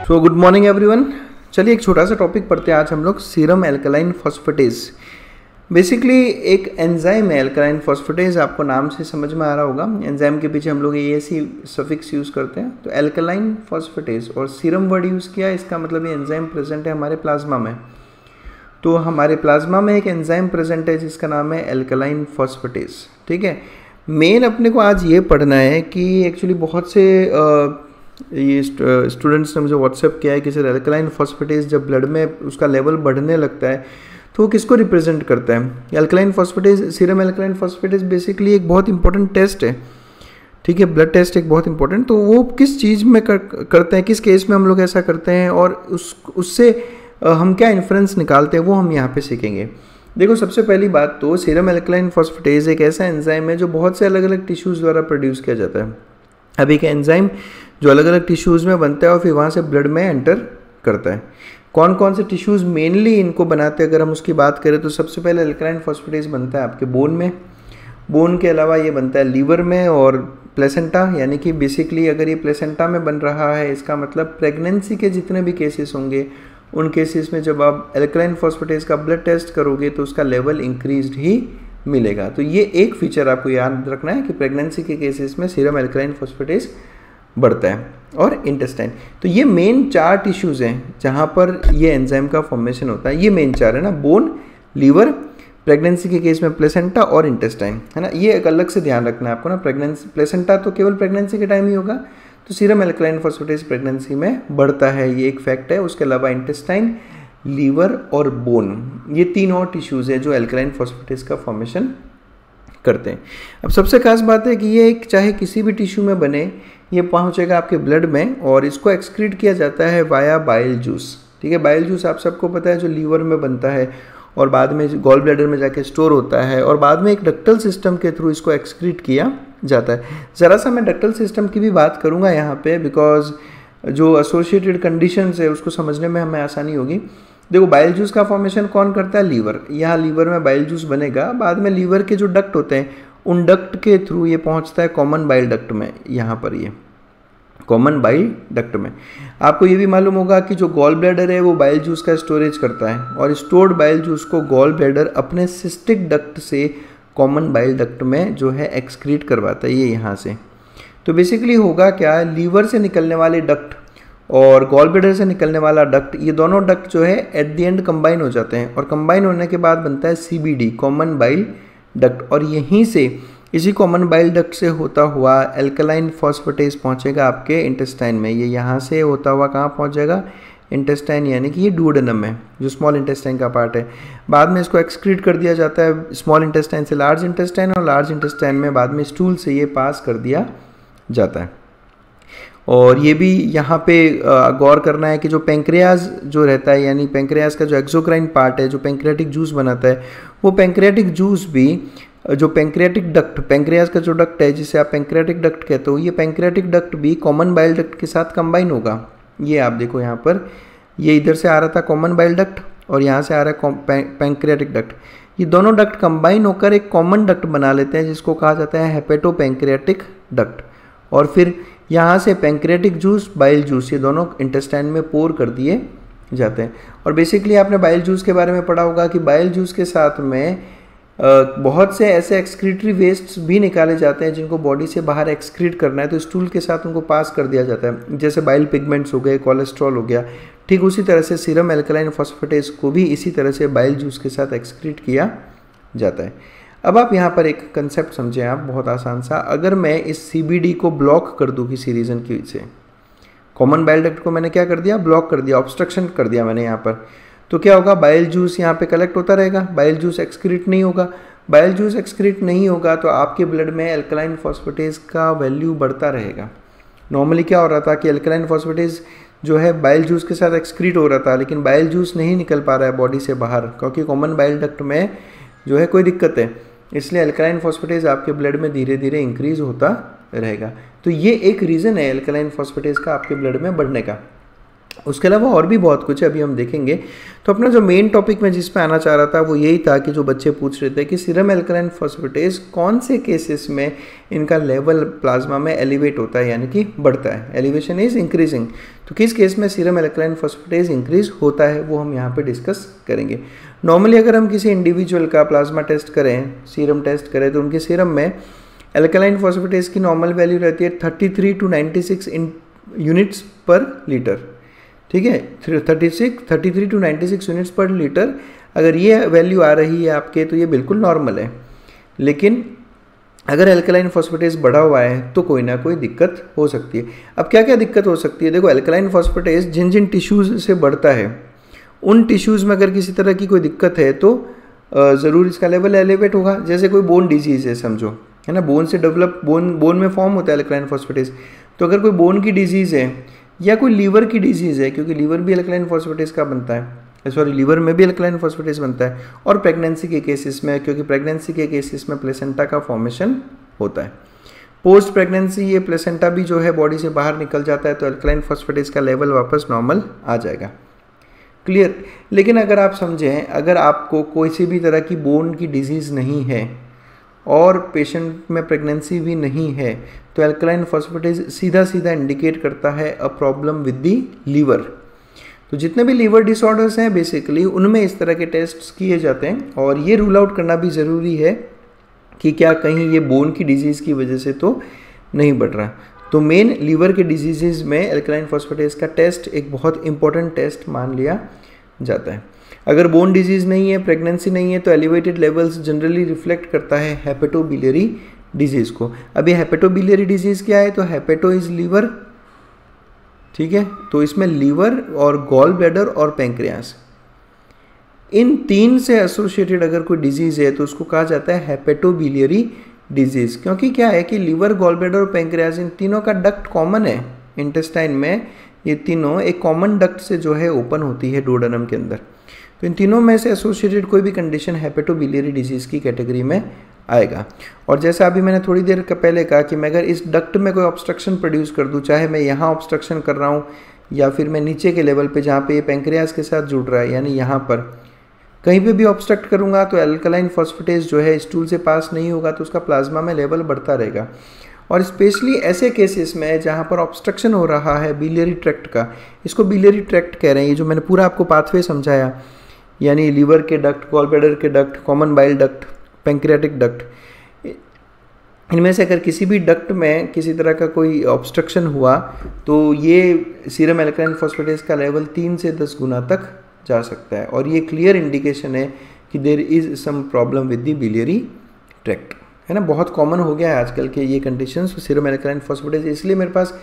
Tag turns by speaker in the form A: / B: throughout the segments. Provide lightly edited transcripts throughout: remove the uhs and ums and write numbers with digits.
A: So good morning everyone. चलिए एक छोटा सा टॉपिक पढ़ते हैं आज हम लोग, सीरम एल्कलाइन फॉस्फेटेज। बेसिकली एक एंजाइम है एल्कलाइन फॉस्फेटेज, आपको नाम से समझ में आ रहा होगा। एंजाइम के पीछे हम लोग ASE सफिक्स यूज़ करते हैं। तो एल्कलाइन फॉस्फेटेज और सीरम वर्ड यूज़ किया, इसका मतलब ये एंजाइम प्रेजेंट है हमारे प्लाज्मा में। तो हमारे प्लाज्मा में एक एंजाइम प्रेजेंट है जिसका नाम है एल्कलाइन फॉस्फेटेज। ठीक है, मेन अपने को आज ये पढ़ना है कि एक्चुअली बहुत से ये स्टूडेंट्स ने मुझे व्हाट्सएप किया है कि सर एल्कलाइन फॉस्फेटेज जब ब्लड में उसका लेवल बढ़ने लगता है तो वो किसको रिप्रेजेंट करता है। Alkaline phosphatase, serum alkaline phosphatase basically एक बहुत इंपॉर्टेंट टेस्ट है। ठीक है, ब्लड टेस्ट एक बहुत इंपॉर्टेंट, तो वो किस चीज़ में करते हैं, किस केस में हम लोग ऐसा करते हैं और उससे हम क्या इन्फ्रेंस निकालते हैं वो हम यहाँ पे सीखेंगे। देखो, सबसे पहली बात तो सीरम एल्कलाइन फॉस्फेटेज एक ऐसा एंजाइम है जो बहुत से अलग अलग टिश्यूज़ द्वारा प्रोड्यूस किया जाता है। अब एक एंजाइम जो अलग अलग टिश्यूज़ में बनता है और फिर वहाँ से ब्लड में एंटर करता है। कौन कौन से टिश्यूज़ मेनली इनको बनाते हैं अगर हम उसकी बात करें तो सबसे पहले एल्कलाइन फॉस्फेटेज बनता है आपके बोन में। बोन के अलावा ये बनता है लीवर में और प्लेसेंटा, यानी कि बेसिकली अगर ये प्लेसेंटा में बन रहा है इसका मतलब प्रेगनेंसी के जितने भी केसेस होंगे उन केसेस में जब आप एल्कलाइन फॉस्फेटेज का ब्लड टेस्ट करोगे तो उसका लेवल इंक्रीज्ड ही मिलेगा। तो ये एक फीचर आपको याद रखना है कि प्रेगनेंसी के केसेस में सीरम एल्कलाइन फॉस्फेटेज बढ़ता है। और इंटेस्टाइन, तो ये मेन 4 टिश्यूज़ हैं जहाँ पर ये एंजाइम का फॉर्मेशन होता है। ये मेन 4 है ना, बोन, लीवर, प्रेगनेंसी के केस में प्लेसेंटा और इंटेस्टाइन, है ना। ये एक अलग से ध्यान रखना है आपको ना। प्रेगनेंसी, प्लेसेंटा तो केवल प्रेगनेंसी के टाइम ही होगा, तो सीरम एल्कलाइन फॉस्फेटेज प्रेगनेंसी में बढ़ता है, ये एक फैक्ट है। उसके अलावा इंटेस्टाइन, लीवर और बोन, ये 3 और टिश्यूज़ है जो एल्कलाइन फॉस्फेटेज का फॉर्मेशन करते हैं। अब सबसे खास बात है कि ये एक चाहे किसी भी टिश्यू में बने, ये पहुंचेगा आपके ब्लड में और इसको एक्सक्रीट किया जाता है वाया बाइल जूस। ठीक है, बाइल जूस आप सबको पता है जो लीवर में बनता है और बाद में गॉल ब्लैडर में जाके स्टोर होता है और बाद में एक डक्टल सिस्टम के थ्रू इसको एक्सक्रीट किया जाता है। ज़रा सा मैं डक्टल सिस्टम की भी बात करूँगा यहाँ पे, बिकॉज जो एसोसिएटेड कंडीशंस है उसको समझने में हमें आसानी होगी। देखो, बाइल जूस का फॉर्मेशन कौन करता है? लीवर। यहाँ लीवर में बाइल जूस बनेगा, बाद में लीवर के जो डक्ट होते हैं उन डक्ट के थ्रू ये पहुँचता है कॉमन बाइल डक्ट में। यहाँ पर ये कॉमन बाइल डक्ट में आपको ये भी मालूम होगा कि जो गॉल ब्लैडर है वो बाइल जूस का स्टोरेज करता है और स्टोर्ड बाइल जूस को गॉल ब्लैडर अपने सिस्टिक डक्ट से कॉमन बाइल डक्ट में जो है एक्सक्रीट करवाता है, ये यहाँ से। तो बेसिकली होगा क्या, लीवर से निकलने वाले डक्ट और गॉल ब्लैडर से निकलने वाला डक्ट, ये दोनों डक्ट जो है एट द एंड कंबाइन हो जाते हैं और कंबाइन होने के बाद बनता है CBD, कॉमन बाइल डक्ट। और यहीं से इसी कॉमन बाइल डक्ट से होता हुआ एल्कलाइन फॉस्फेटेज पहुंचेगा आपके इंटेस्टाइन में। ये यहाँ से होता हुआ कहाँ पहुंचेगा? इंटेस्टाइन, यानी कि ये डुओडेनम है जो स्मॉल इंटेस्टाइन का पार्ट है। बाद में इसको एक्सक्रीट कर दिया जाता है स्मॉल इंटेस्टाइन से लार्ज इंटेस्टाइन और लार्ज इंटेस्टाइन में बाद में स्टूल से ये पास कर दिया जाता है। और ये भी यहाँ पे गौर करना है कि जो पेंक्रियाज जो रहता है, यानी पेंक्रियाज का जो एक्सोक्राइन पार्ट है जो पेंक्रियाटिक जूस बनाता है, वो पेंक्रियाटिक जूस भी जो पेंक्रियाटिक डक्ट, पेंक्रियाज का जो डक्ट है जिसे आप पेंक्रियाटिक डक्ट कहते हो, ये पेंक्रियाटिक डक्ट भी कॉमन बाइल डक्ट के साथ कंबाइन होगा। ये आप देखो यहाँ पर, ये इधर से आ रहा था कॉमन बाइल डक्ट और यहाँ से आ रहा है पेंक्रियाटिक डक्ट। ये दोनों डक्ट कंबाइन होकर एक कॉमन डक्ट बना लेते हैं जिसको कहा जाता है हेपेटो पेंक्रियाटिक डक्ट। और फिर यहाँ से पेंक्रियाटिक जूस, बाइल जूस, ये दोनों इंटेस्टाइन में पोर कर दिए जाते हैं। और बेसिकली आपने बाइल जूस के बारे में पढ़ा होगा कि बाइल जूस के साथ में बहुत से ऐसे एक्सक्रीटरी वेस्ट्स भी निकाले जाते हैं जिनको बॉडी से बाहर एक्सक्रीट करना है, तो स्टूल के साथ उनको पास कर दिया जाता है, जैसे बाइल पिगमेंट्स हो गए, कोलेस्ट्रॉल हो गया। ठीक उसी तरह से सीरम एल्कलाइन फॉस्फेटेज को भी इसी तरह से बाइल जूस के साथ एक्सक्रीट किया जाता है। अब आप यहाँ पर एक कंसेप्ट समझें आप, बहुत आसान सा। अगर मैं इस CBD को ब्लॉक कर दूँ किसी रीज़न की से, कॉमन बाइल डक्ट को मैंने क्या कर दिया? ब्लॉक कर दिया, ऑब्स्ट्रक्शन कर दिया मैंने यहाँ पर, तो क्या होगा? बाइल जूस यहाँ पे कलेक्ट होता रहेगा, बाइल जूस एक्सक्रीट नहीं होगा। बाइल जूस एक्सक्रीट नहीं होगा तो आपके ब्लड में एल्कलाइन फॉस्फेटेज का वैल्यू बढ़ता रहेगा। नॉर्मली क्या हो रहा था कि एल्कलाइन फॉस्फेटेज जो है बाइल जूस के साथ एक्सक्रीट हो रहा था, लेकिन बाइल जूस नहीं निकल पा रहा है बॉडी से बाहर क्योंकि कॉमन बाइल डक्ट में जो है कोई दिक्कत है, इसलिए एल्कलाइन फॉस्फेटेज आपके ब्लड में धीरे धीरे इंक्रीज होता रहेगा। तो ये एक रीज़न है एल्कलाइन फॉस्फेटेज का आपके ब्लड में बढ़ने का। उसके अलावा और भी बहुत कुछ है, अभी हम देखेंगे। तो अपना जो मेन टॉपिक मैं जिस पे आना चाह रहा था वो यही था कि जो बच्चे पूछ रहे थे कि सीरम एल्कलाइन फॉस्फेटेज कौन से केसेस में इनका लेवल प्लाज्मा में एलिवेट होता है, यानी कि बढ़ता है, एलिवेशन इज इंक्रीजिंग। तो किस केस में सीरम एल्कलाइन फॉस्फेटेज इंक्रीज होता है वो हम यहाँ पे डिस्कस करेंगे। नॉर्मली अगर हम किसी इंडिविजुअल का प्लाज्मा टेस्ट करें, सीरम टेस्ट करें, तो उनके सीरम में एल्कलाइन फॉस्फेटेज की नॉर्मल वैल्यू रहती है 33 to 96 यूनिट्स पर लीटर। ठीक है, 33 to 96 यूनिट्स पर लीटर। अगर ये वैल्यू आ रही है आपके तो ये बिल्कुल नॉर्मल है। लेकिन अगर एल्कलाइन फॉस्फेटेज बढ़ा हुआ है तो कोई ना कोई दिक्कत हो सकती है। अब क्या क्या दिक्कत हो सकती है? देखो, एल्कलाइन फॉस्फेटेज जिन जिन टिश्यूज़ से बढ़ता है उन टिश्यूज़ में अगर किसी तरह की कोई दिक्कत है तो ज़रूर इसका लेवल एलिवेट होगा। जैसे कोई बोन डिजीज़ है समझो, है ना, बोन से डेवलप बोन में फॉर्म होता है एल्कलाइन फॉस्फेटेज। तो अगर कोई बोन की डिजीज़ है या कोई लीवर की डिजीज़ है, क्योंकि लीवर भी एल्कलाइन फॉस्फेटेज का बनता है, सॉरी लीवर में भी एल्कलाइन फॉस्फेटेज बनता है, और प्रेगनेंसी के केसेस में, क्योंकि प्रेगनेंसी के केसेस में प्लेसेंटा का फॉर्मेशन होता है। पोस्ट प्रेगनेंसी ये प्लेसेंटा भी जो है बॉडी से बाहर निकल जाता है तो एल्कलाइन फॉस्फेटेज का लेवल वापस नॉर्मल आ जाएगा। क्लियर? लेकिन अगर आप समझें, अगर आपको कोई सी भी तरह की बोन की डिजीज़ नहीं है और पेशेंट में प्रेगनेंसी भी नहीं है तो एल्कलाइन फॉस्फेटेज सीधा सीधा इंडिकेट करता है a problem with the liver. तो जितने भी लीवर डिसऑर्डर्स हैं बेसिकली उनमें इस तरह के टेस्ट्स किए जाते हैं, और ये रूल आउट करना भी ज़रूरी है कि क्या कहीं ये बोन की डिजीज़ की वजह से तो नहीं बढ़ रहा। तो मेन लीवर के डिजीज़ में एल्कलाइन फॉस्फेटेज का टेस्ट एक बहुत इंपॉर्टेंट टेस्ट मान लिया जाता है। अगर बोन डिजीज़ नहीं है, प्रेगनेंसी नहीं है, तो एलिवेटेड लेवल्स जनरली रिफ्लेक्ट करता है हेपेटोबिलियरी डिजीज़ को। अब ये हेपेटोबिलियरी डिजीज़ क्या है? तो हेपेटो इज लीवर, ठीक है, तो इसमें लीवर और गॉल ब्लैडर और पैंक्रियास, इन तीन से एसोसिएटेड अगर कोई डिजीज़ है तो उसको कहा जाता है हेपेटोबिलियरी डिजीज़। क्योंकि क्या है कि लीवर, गॉल ब्लैडर और पैंक्रियास इन तीनों का डक्ट कॉमन है इंटेस्टाइन में। ये तीनों एक कॉमन डक्ट से जो है ओपन होती है डुओडेनम के अंदर। तो इन तीनों में से एसोसिएटेड कोई भी कंडीशन हेपेटोबिलियरी डिजीज़ की कैटेगरी में आएगा। और जैसा अभी मैंने थोड़ी देर पहले कहा कि मैं अगर इस डक्ट में कोई ऑब्स्ट्रक्शन प्रोड्यूस कर दूं, चाहे मैं यहाँ ऑब्स्ट्रक्शन कर रहा हूँ या फिर मैं नीचे के लेवल पे जहाँ पे ये पैंक्रियास के साथ जुड़ रहा है, यानी यहाँ पर कहीं पे भी ऑब्स्ट्रक्ट करूँगा तो एल्कलाइन फॉस्फेटेज जो है स्टूल से पास नहीं होगा तो उसका प्लाज्मा में लेवल बढ़ता रहेगा। और स्पेशली ऐसे केसेस में जहाँ पर ऑब्स्ट्रक्शन हो रहा है बिलियरी ट्रैक्ट का, इसको बिलियरी ट्रैक्ट कह रहे हैं। ये जो मैंने पूरा आपको पाथवे समझाया, यानी लीवर के डक्ट, गॉल ब्लैडर के duct, common bile duct, pancreatic duct, इनमें से अगर किसी भी डक्ट में किसी तरह का कोई ऑब्स्ट्रक्शन हुआ तो ये सीरम एल्कलाइन फॉस्फेटेज का लेवल 3 से 10 गुना तक जा सकता है। और ये क्लियर इंडिकेशन है कि there is some problem with the biliary tract, है ना। बहुत कॉमन हो गया है आजकल के ये कंडीशंस सीरम एल्कलाइन फॉस्फेटेज। इसलिए मेरे पास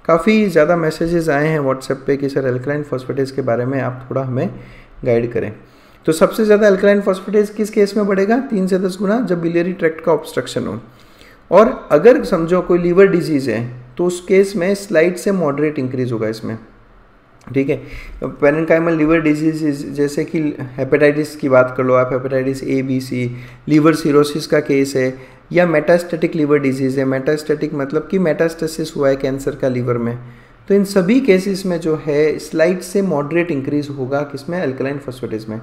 A: काफ़ी ज़्यादा मैसेजेस आए हैं व्हाट्सएप पे कि सर एल्कलाइन फॉस्फेटेज के बारे में आप थोड़ा हमें गाइड करें। तो सबसे ज़्यादा एल्कलाइन फॉस्फेटेज किस केस में बढ़ेगा? 3 से 10 गुना, जब बिलियरी ट्रैक्ट का ऑब्स्ट्रक्शन हो। और अगर समझो कोई लीवर डिजीज़ है तो उस केस में स्लाइड से मॉडरेट इंक्रीज होगा इसमें, ठीक है। पेरेन्काइमल लीवर डिजीज जैसे कि हेपेटाइटिस की बात कर लो आप, hepatitis A, B, C, liver cirrhosis का केस है, या मेटास्टेटिक लीवर डिजीज़ है। मेटास्टेटिक मतलब कि मेटास्टेसिस हुआ है कैंसर का लीवर में। तो इन सभी केसेस में जो है स्लाइड से मॉडरेट इंक्रीज होगा किसमें? एल्कलाइन फॉस्फेटेज में,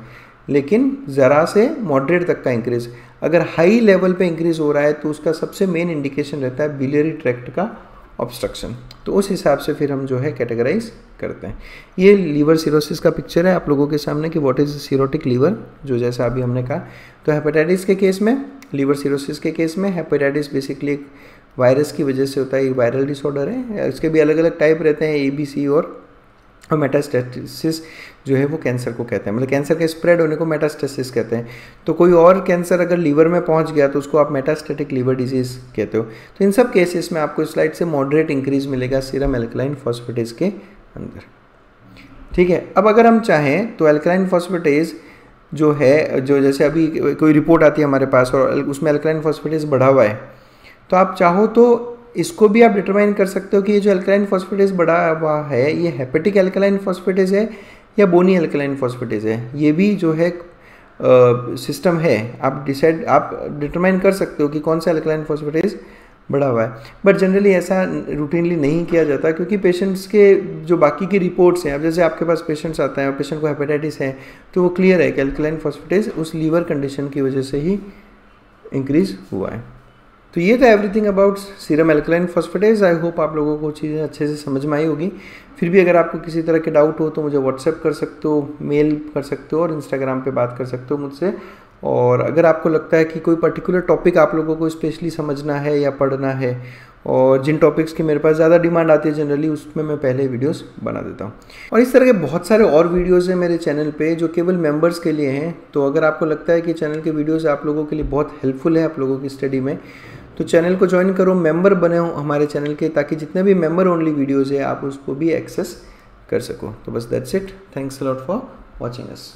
A: लेकिन ज़रा से मॉडरेट तक का इंक्रीज। अगर हाई लेवल पे इंक्रीज हो रहा है तो उसका सबसे मेन इंडिकेशन रहता है बिलियरी ट्रैक्ट का ऑब्स्ट्रक्शन। तो उस हिसाब से फिर हम जो है कैटेगराइज करते हैं। ये लीवर सिरोसिस का पिक्चर है आप लोगों के सामने कि व्हाट इज़ सिरोटिक लीवर, जो जैसा अभी हमने कहा। तो हेपेटाइटिस के केस में, लीवर सिरोसिस के केस में, हेपेटाइटिस बेसिकली एक वायरस की वजह से होता है, एक वायरल डिसऑर्डर है। इसके भी अलग अलग टाइप रहते हैं, ए, बी, सी, और मेटास्टेसिस जो है वो कैंसर को कहते हैं, मतलब कैंसर के स्प्रेड होने को मेटास्टेसिस कहते हैं। तो कोई और कैंसर अगर लीवर में पहुंच गया तो उसको आप मेटास्टेटिक लीवर डिजीज़ कहते हो। तो इन सब केसेस में आपको स्लाइड से मॉडरेट इंक्रीज मिलेगा सीरम एल्कलाइन फॉस्फेटेज के अंदर, ठीक है। अब अगर हम चाहें तो एल्कलाइन फॉस्फेटेज जो है, जो जैसे अभी कोई रिपोर्ट आती है हमारे पास और उसमें एल्कलाइन फॉस्फेटेज बढ़ा हुआ है, तो आप चाहो तो इसको भी आप डिटरमाइन कर सकते हो कि ये जो एल्कलाइन फॉस्फेटेज बढ़ा हुआ है ये हेपेटिक एल्कलाइन फॉस्फेटेज है या बोनी एल्कलाइन फॉस्फेटेज है। ये भी जो है सिस्टम है, आप डिटरमाइन कर सकते हो कि कौन सा एल्कलाइन फॉस्फेटेज बढ़ा हुआ है। बट जनरली ऐसा रूटीनली नहीं किया जाता, क्योंकि पेशेंट्स के जो बाकी की रिपोर्ट्स हैं, अब जैसे आपके पास पेशेंट्स आते हैं और पेशेंट को हेपेटाइटिस है, तो वो क्लियर है कि अल्कलाइन फॉस्फेटेज उस लीवर कंडीशन की वजह से ही इंक्रीज हुआ है। तो ये था everything about serum alkaline phosphatase. I hope आप लोगों को चीज़ें अच्छे से समझ में आई होगी। फिर भी अगर आपको किसी तरह के डाउट हो तो मुझे व्हाट्सएप कर सकते हो, मेल कर सकते हो और इंस्टाग्राम पे बात कर सकते हो मुझसे। और अगर आपको लगता है कि कोई पर्टिकुलर टॉपिक आप लोगों को स्पेशली समझना है या पढ़ना है, और जिन टॉपिक्स की मेरे पास ज़्यादा डिमांड आती है जनरली, उसमें मैं पहले वीडियोस बना देता हूँ। और इस तरह के बहुत सारे और वीडियोस हैं मेरे चैनल पे जो केवल मेंबर्स के लिए हैं। तो अगर आपको लगता है कि चैनल के वीडियोस आप लोगों के लिए बहुत हेल्पफुल है आप लोगों की स्टडी में, तो चैनल को ज्वाइन करो, मेंबर बने हो हमारे चैनल के, ताकि जितने भी मेंबर ओनली वीडियोज़ है आप उसको भी एक्सेस कर सको। तो बस that's it. Thanks a lot for watching us.